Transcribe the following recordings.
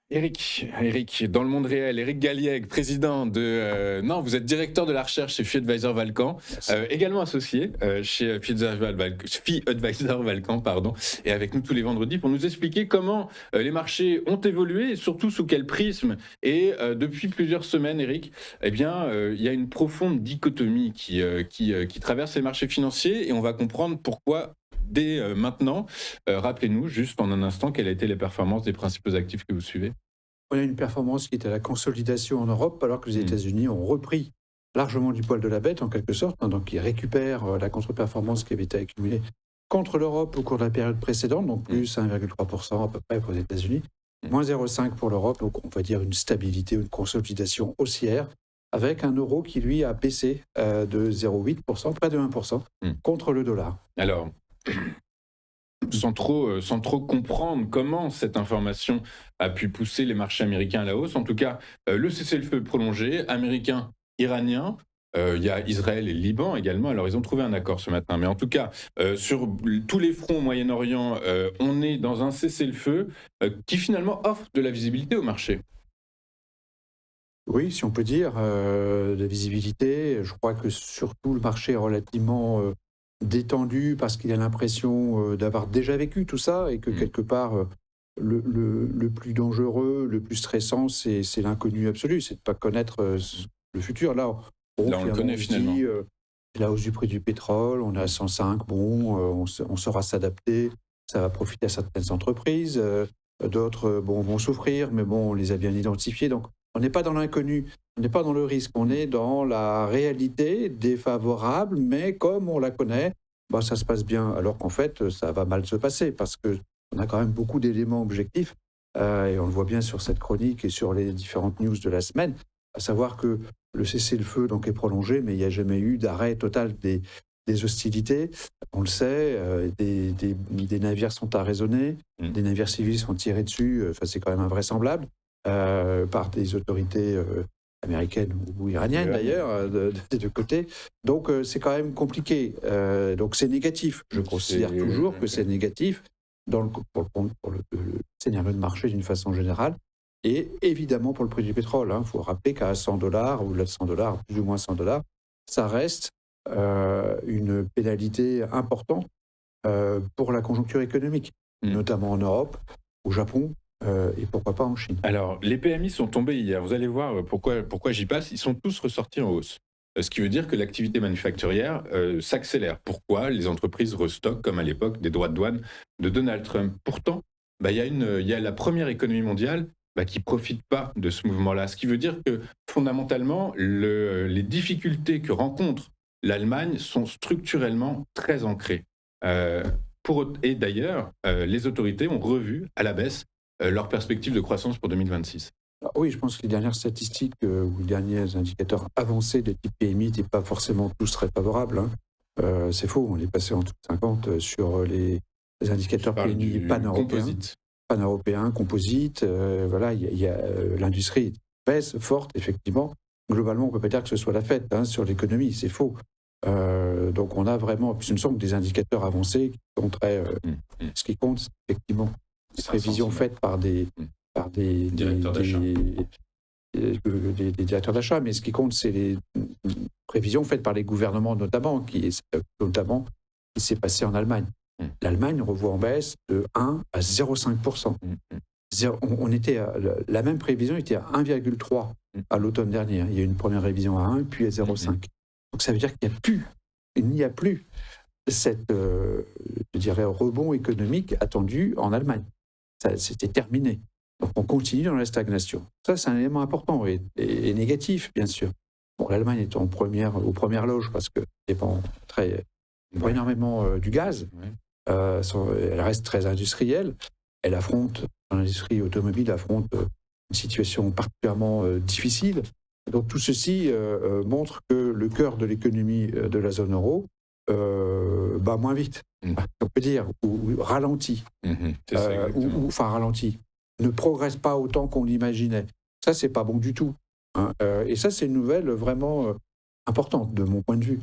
Eric, dans le monde réel, Eric Galliègue, président non, vous êtes directeur de la recherche chez Fee Advisor Valcan, également associé chez Fee Advisor Valcan, pardon, et avec nous tous les vendredis pour nous expliquer comment les marchés ont évolué et surtout sous quel prisme. Et depuis plusieurs semaines, Eric, il y a une profonde dichotomie qui traverse les marchés financiers et on va comprendre pourquoi. Dès maintenant, rappelez-nous juste en un instant quelles étaient les performances des principaux actifs que vous suivez. On a une performance qui est à la consolidation en Europe, alors que les Mmh. États-Unis ont repris largement du poil de la bête, en quelque sorte, hein, donc ils récupèrent la contre-performance qui avait été accumulée contre l'Europe au cours de la période précédente, donc Mmh. plus 1,3% à peu près pour les États-Unis, Mmh. moins 0,5 pour l'Europe, donc on va dire une stabilité, une consolidation haussière, avec un euro qui, lui, a baissé de 0,8%, près de 1%, Mmh. contre le dollar. Alors, sans trop comprendre comment cette information a pu pousser les marchés américains à la hausse, en tout cas, le cessez-le-feu prolongé américain, iranien, il y a Israël et le Liban également. Alors, ils ont trouvé un accord ce matin. Mais en tout cas, sur tous les fronts au Moyen-Orient, on est dans un cessez-le-feu qui finalement offre de la visibilité au marché. Oui, si on peut dire, de visibilité. Je crois que surtout le marché est relativement détendu parce qu'il a l'impression d'avoir déjà vécu tout ça et que Mmh. quelque part, le plus dangereux, le plus stressant, c'est l'inconnu absolu, c'est de ne pas connaître le futur. Là, bon, Là, on le finalement, connaît on se finalement. dit, c'est la hausse du prix du pétrole, on est à 105, bon, on saura s'adapter, ça va profiter à certaines entreprises, d'autres bon, vont souffrir, mais bon, on les a bien identifiés. Donc, on n'est pas dans l'inconnu, on n'est pas dans le risque, on est dans la réalité défavorable, mais comme on la connaît, bah, ça se passe bien. Alors qu'en fait, ça va mal se passer parce qu'on a quand même beaucoup d'éléments objectifs, et on le voit bien sur cette chronique et sur les différentes news de la semaine, à savoir que le cessez-le-feu donc est prolongé, mais il n'y a jamais eu d'arrêt total des hostilités. On le sait, des navires sont arraisonnés, Mmh. des navires civils sont tirés dessus, enfin, c'est quand même invraisemblable par des autorités américaines ou iraniennes Iranienne. d'ailleurs, des deux côtés. Donc c'est quand même compliqué. Donc c'est négatif. Je considère toujours que OK. c'est négatif pour le scénario de marché d'une façon générale. Et évidemment pour le prix du pétrole. Il faut rappeler qu'à 100 dollars, ou là 100 dollars, plus ou moins 100 dollars, ça reste une pénalité importante pour la conjoncture économique, Mmh. notamment en Europe, au Japon et pourquoi pas en Chine. Alors, les PMI sont tombés hier. Vous allez voir pourquoi j'y passe. Ils sont tous ressortis en hausse. Ce qui veut dire que l'activité manufacturière s'accélère. Pourquoi les entreprises restockent, comme à l'époque des droits de douane de Donald Trump. Pourtant, il y a la première économie mondiale qui profite pas de ce mouvement-là. Ce qui veut dire que fondamentalement, les difficultés que rencontre l'Allemagne sont structurellement très ancrées. Euh, et d'ailleurs, les autorités ont revu à la baisse leurs perspectives de croissance pour 2026. Ah oui, je pense que les dernières statistiques ou les derniers indicateurs avancés de type PMI n'étaient pas forcément tous très favorables, hein. C'est faux, on est passé en tout 50 sur les Je indicateurs parle PMI du pan-européens, composite. pan-européens, composites. Voilà, il y a l'industrie baisse forte, effectivement. Globalement, on ne peut pas dire que ce soit la fête hein, sur l'économie, c'est faux. Donc on a vraiment, puis ce ne sont que des indicateurs avancés qui sont très. Mm, mm. Ce qui compte, c'est effectivement des C'est un prévisions sentiment. faites par des Mm. par des, Directeur d'achat. des directeurs d'achat, mais ce qui compte, c'est les prévisions faites par les gouvernements notamment qui s'est passé en Allemagne. Mm. L'Allemagne revoit en baisse de 1 à 0,5%. Mm, mm, On était la même prévision était à 1,3 mm. à l'automne dernier. Il y a eu une première révision à 1, puis à 0,5. Donc ça veut dire il n'y a plus cette, je dirais, rebond économique attendu en Allemagne. C'était terminé. Donc on continue dans la stagnation. Ça, c'est un élément important et négatif, bien sûr. Bon, l'Allemagne est aux premières loges parce qu'elle dépend Ouais, énormément du gaz. ouais. Elle reste très industrielle. Elle affronte, l'industrie automobile affronte une situation particulièrement difficile. Donc tout ceci montre que le cœur de l'économie de la zone euro bat moins vite, Mm. on peut dire, ou ralentit. Mhm. C'est ça exactement. Enfin ralentit, ne progresse pas autant qu'on l'imaginait. Ça, c'est pas bon du tout, hein. Et ça, c'est une nouvelle vraiment importante de mon point de vue.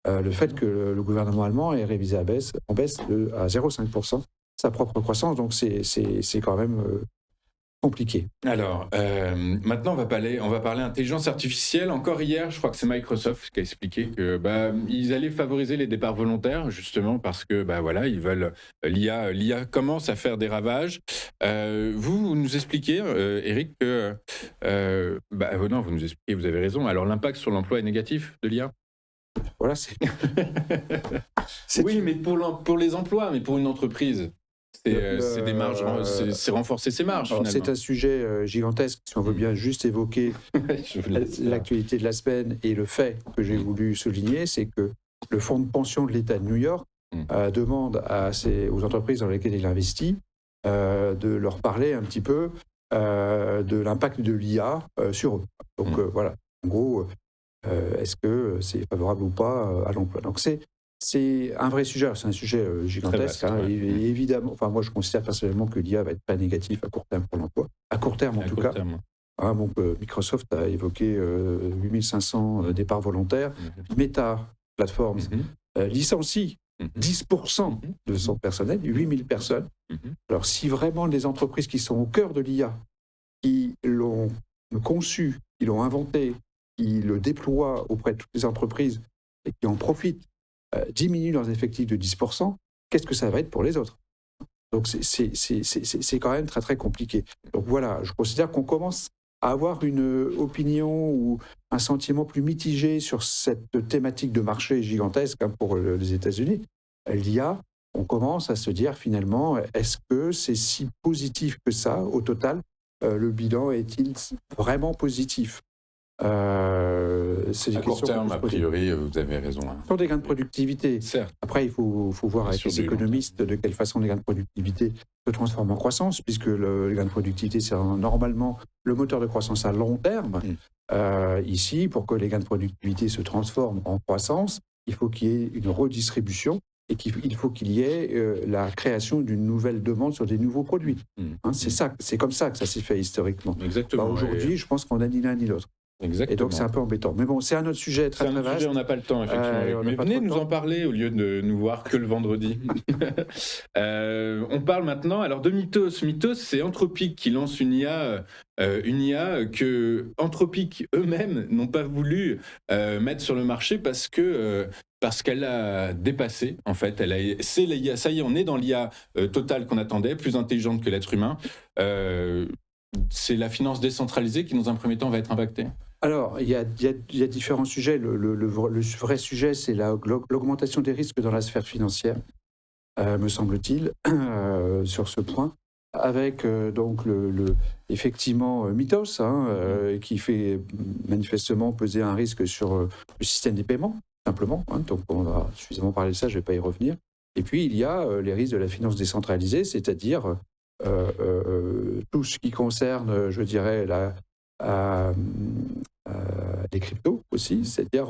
Le fait que le gouvernement allemand ait révisé en baisse à 0,5% sa propre croissance, donc c'est quand même compliqué. Alors, maintenant, on va parler intelligence artificielle. Encore hier, je crois que c'est Microsoft qui a expliqué que ils allaient favoriser les départs volontaires, justement parce que voilà, ils veulent l'IA commence à faire des ravages. Vous nous expliquez, Eric, que non, vous nous expliquez, vous avez raison. Alors, l'impact sur l'emploi est négatif de l'IA. Voilà, Oui, mais pour les emplois, mais pour une entreprise. C'est des marges, c'est renforcer ses marges, alors, finalement. c'est un sujet gigantesque, si on veut bien juste évoquer Je vous laisse faire. l'actualité de la semaine et le fait que j'ai voulu souligner, c'est que le fonds de pension de l'État de New York demande aux entreprises dans lesquelles il investit de leur parler un petit peu de l'impact de l'IA sur eux. Donc voilà, en gros, est-ce que c'est favorable ou pas à l'emploi? Donc c'est un vrai sujet, c'est un sujet gigantesque. Très vaste, ouais. Et évidemment, enfin moi je considère personnellement que l'IA va être pas négatif à court terme pour l'emploi, à court terme en À tout court cas. terme. Donc, Microsoft a évoqué 8500 départs volontaires. Meta Platforms licencie 10% de son personnel, 8000 personnes. Alors si vraiment les entreprises qui sont au cœur de l'IA, qui l'ont conçu, qui l'ont inventé, qui le déploient auprès de toutes les entreprises et qui en profitent, diminuent leurs effectifs de 10%, qu'est-ce que ça va être pour les autres? Donc c'est quand même très très compliqué. Donc voilà, je considère qu'on commence à avoir une opinion ou un sentiment plus mitigé sur cette thématique de marché gigantesque pour les États-Unis. L'IA, on commence à se dire finalement, est-ce que c'est si positif que ça au total? Le bilan est-il vraiment positif? C'est des À court questions terme, qu'on a peut se poser. priori, vous avez raison. Ce sont des gains de productivité. Certes. Après, il faut voir Bien avec sûr, les du long économistes de quelle façon les gains de productivité se transforment en croissance, puisque les gains de productivité, c'est normalement le moteur de croissance à long terme. Ici, pour que les gains de productivité se transforment en croissance, il faut qu'il y ait une redistribution et il faut qu'il y ait la création d'une nouvelle demande sur des nouveaux produits. C'est comme ça que ça s'est fait historiquement. Exactement. Aujourd'hui, je pense qu'on n'a ni l'un ni l'autre. Exactement. Et donc, c'est un peu embêtant. Mais bon, c'est un autre sujet très, très vaste. On n'a pas le temps, effectivement. Mais venez nous en parler au lieu de nous voir que le vendredi. On parle maintenant de Mythos. Mythos, c'est Anthropic qui lance une IA que Anthropic eux-mêmes n'ont pas voulu mettre sur le marché parce qu'elle a dépassé, en fait. C'est l'IA, ça y est, on est dans l'IA totale qu'on attendait, plus intelligente que l'être humain. C'est la finance décentralisée qui, dans un premier temps, va être impactée. Alors, il y a différents sujets. Le vrai sujet, c'est l'augmentation des risques dans la sphère financière, me semble-t-il, sur ce point, avec donc effectivement Mythos, qui fait manifestement peser un risque sur le système des paiements, simplement. Donc, on a suffisamment parlé de ça, je ne vais pas y revenir. Et puis, il y a les risques de la finance décentralisée, c'est-à-dire tout ce qui concerne, je dirais, les cryptos aussi, c'est-à-dire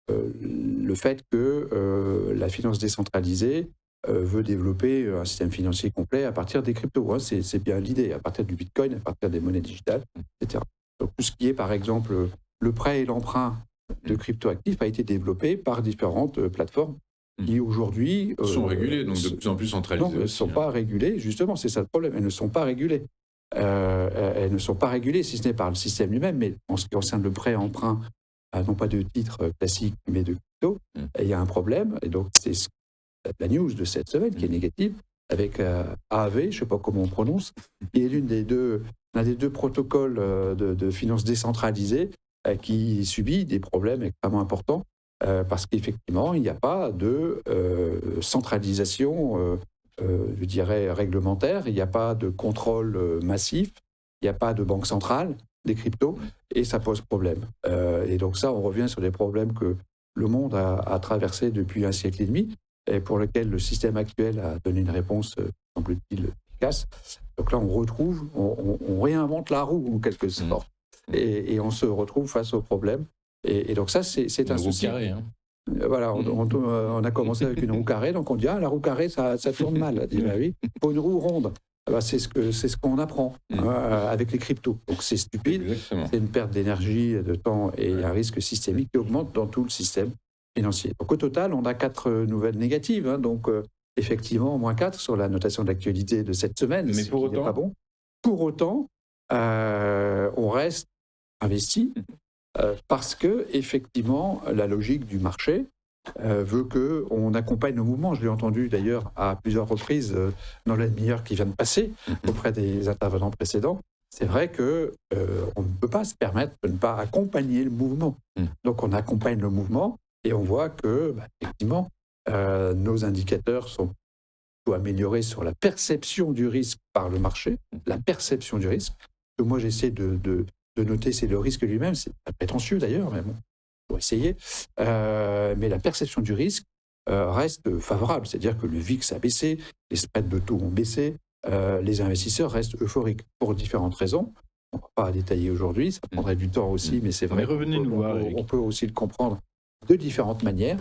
le fait que la finance décentralisée veut développer un système financier complet à partir des cryptos. C'est bien l'idée, à partir du Bitcoin, à partir des monnaies digitales, etc. Donc tout ce qui est, par exemple, le prêt et l'emprunt de cryptoactifs a été développé par différentes plateformes qui aujourd'hui sont régulées, donc de plus en plus centralisées. Non, elles ne sont pas régulées, justement, c'est ça le problème, elles ne sont pas régulées. Elles ne sont pas régulées, si ce n'est par le système lui-même, mais en ce qui concerne le prêt-emprunt, non pas de titres classiques, mais de crypto, il y a un problème, et donc c'est la news de cette semaine qui est négative, avec AAV, je ne sais pas comment on prononce, qui est l'un des deux protocoles de finance décentralisée qui subit des problèmes extrêmement importants, parce qu'effectivement, il n'y a pas de centralisation je dirais, réglementaire, il n'y a pas de contrôle massif, il n'y a pas de banque centrale des cryptos, et ça pose problème. Et donc ça, on revient sur des problèmes que le monde a traversés depuis un siècle et demi, et pour lesquels le système actuel a donné une réponse, semble-t-il, efficace. Donc là, on réinvente la roue, en quelque sorte, et on se retrouve face aux problèmes. Et donc ça, c'est un souci. Carré, Voilà, on a commencé avec une roue carrée, donc on dit la roue carrée, ça tourne mal. On dit, oui, il faut une roue ronde. C'est ce qu'on apprend avec les cryptos. Donc c'est stupide, Exactement. C'est une perte d'énergie, de temps et un risque systémique qui augmente dans tout le système financier. Donc au total, on a 4 nouvelles négatives. Donc effectivement, -4 sur la notation d'actualité de cette semaine, mais pour ce qui n'est pas bon. Pour autant, on reste investi parce que effectivement, la logique du marché veut qu'on accompagne nos mouvements. Je l'ai entendu d'ailleurs à plusieurs reprises dans la demi-heure qui vient de passer auprès des intervenants précédents. C'est vrai que on ne peut pas se permettre de ne pas accompagner le mouvement. Donc on accompagne le mouvement et on voit que effectivement nos indicateurs sont plutôt améliorés sur la perception du risque par le marché, la perception du risque. Ce que moi j'essaie de noter, c'est le risque lui-même, c'est pas prétentieux d'ailleurs, mais bon, pour essayer. Mais la perception du risque reste favorable, c'est-à-dire que le VIX a baissé, les spreads de taux ont baissé, les investisseurs restent euphoriques pour différentes raisons. On ne va pas détailler aujourd'hui, ça prendrait du temps aussi, mais c'est vrai. Mais revenez nous voir, Eric. On peut aussi le comprendre de différentes manières.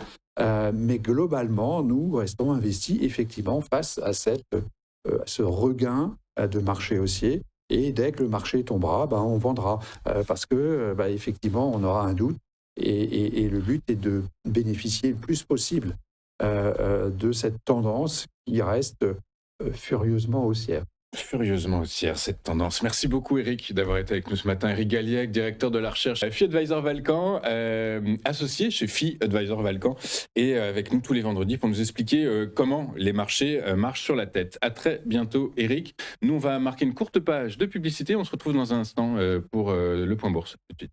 Mais globalement, nous restons investis effectivement face à ce regain de marché haussier. Et dès que le marché tombera, on vendra. Parce que effectivement, on aura un doute. Et le but est de bénéficier le plus possible de cette tendance qui reste furieusement haussière. Furieusement haussière, cette tendance. Merci beaucoup, Eric, d'avoir été avec nous ce matin. Eric Galliec, directeur de la recherche à FI Advisor Valcan, associé chez FI Advisor Valcan, et avec nous tous les vendredis pour nous expliquer comment les marchés marchent sur la tête. À très bientôt, Eric. Nous, on va marquer une courte page de publicité. On se retrouve dans un instant pour le point bourse. Tout de suite.